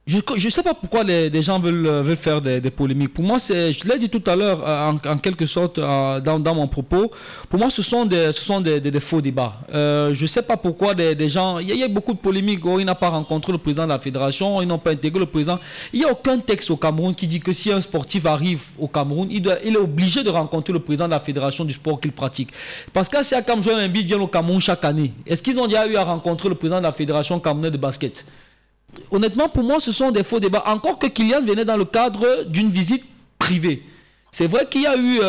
Je ne sais pas pourquoi les gens veulent faire des polémiques. Pour moi, je l'ai dit tout à l'heure, en quelque sorte, dans mon propos, pour moi, ce sont des faux débats. Je ne sais pas pourquoi des gens... Il y a beaucoup de polémiques. Oh, il n'a pas rencontré le président de la fédération, ils n'ont pas intégré le président. Il n'y a aucun texte au Cameroun qui dit que si un sportif arrive au Cameroun, il est obligé de rencontrer le président de la fédération du sport qu'il pratique. Parce que si Akam Joël Embiid vient au Cameroun chaque année, est-ce qu'ils ont déjà eu à rencontrer le président de la fédération camerounaise de basket? Honnêtement, pour moi, ce sont des faux débats. Encore que Kylian venait dans le cadre d'une visite privée. C'est vrai qu'il y a eu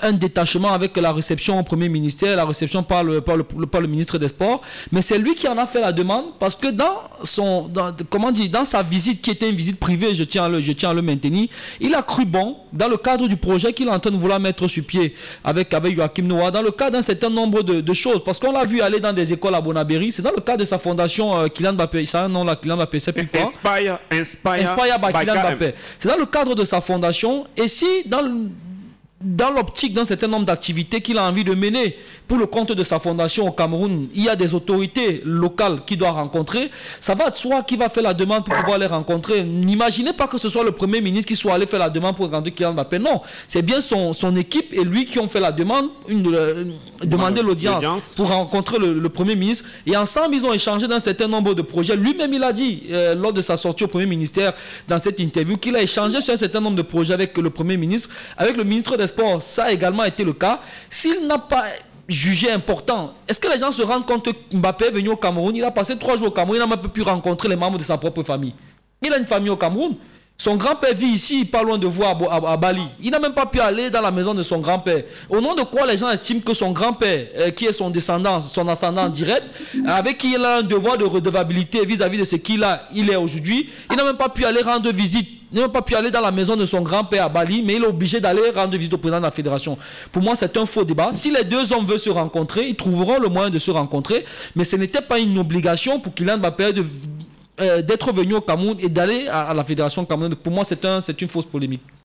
un détachement avec la réception au Premier ministère, la réception par le ministre des Sports, mais c'est lui qui en a fait la demande parce que dans sa visite qui était une visite privée, je tiens à le maintenir, il a cru bon, dans le cadre du projet qu'il est en train de vouloir mettre sur pied avec Joachim Noah, dans le cadre d'un certain nombre de choses, parce qu'on l'a vu aller dans des écoles à Bonabéry, c'est dans le cadre de sa fondation Kylian Mbappé, c'est un nom là, Kylian Mbappé, c'est plus quoi Inspire by by Kylian KM. Mbappé. C'est dans le cadre de sa fondation. Et si dans l'optique d'un certain nombre d'activités qu'il a envie de mener pour le compte de sa fondation au Cameroun, il y a des autorités locales qu'il doit rencontrer, ça va de soi qui va faire la demande pour pouvoir les rencontrer. N'imaginez pas que ce soit le Premier ministre qui soit allé faire la demande pour rencontrer Kylian Mbappé. Non, c'est bien son équipe et lui qui ont fait la demande, demander l'audience pour rencontrer le Premier ministre. Et ensemble, ils ont échangé d'un certain nombre de projets. Lui-même, il a dit, lors de sa sortie au Premier ministère, dans cette interview, qu'il a échangé sur un certain nombre de projets avec le Premier ministre, avec le ministre des Sports. Ça a également été le cas. S'il n'a pas jugé important, est-ce que les gens se rendent compte que Mbappé est venu au Cameroun, il a passé 3 jours au Cameroun, il n'a même pas pu rencontrer les membres de sa propre famille. Il a une famille au Cameroun. Son grand-père vit ici, pas loin de vous, à Bali. Il n'a même pas pu aller dans la maison de son grand-père. Au nom de quoi les gens estiment que son grand-père, qui est son descendant, son ascendant direct, avec qui il a un devoir de redevabilité vis-à-vis de ce il est aujourd'hui, il n'a même pas pu aller rendre visite. Il n'a même pas pu aller dans la maison de son grand-père à Bali, mais il est obligé d'aller rendre visite au président de la fédération. Pour moi, c'est un faux débat. Si les deux hommes veulent se rencontrer, ils trouveront le moyen de se rencontrer, mais ce n'était pas une obligation pour Kylian Mbappé d'être venu au Cameroun et d'aller à la fédération camerounaise. Pour moi, c'est une fausse polémique.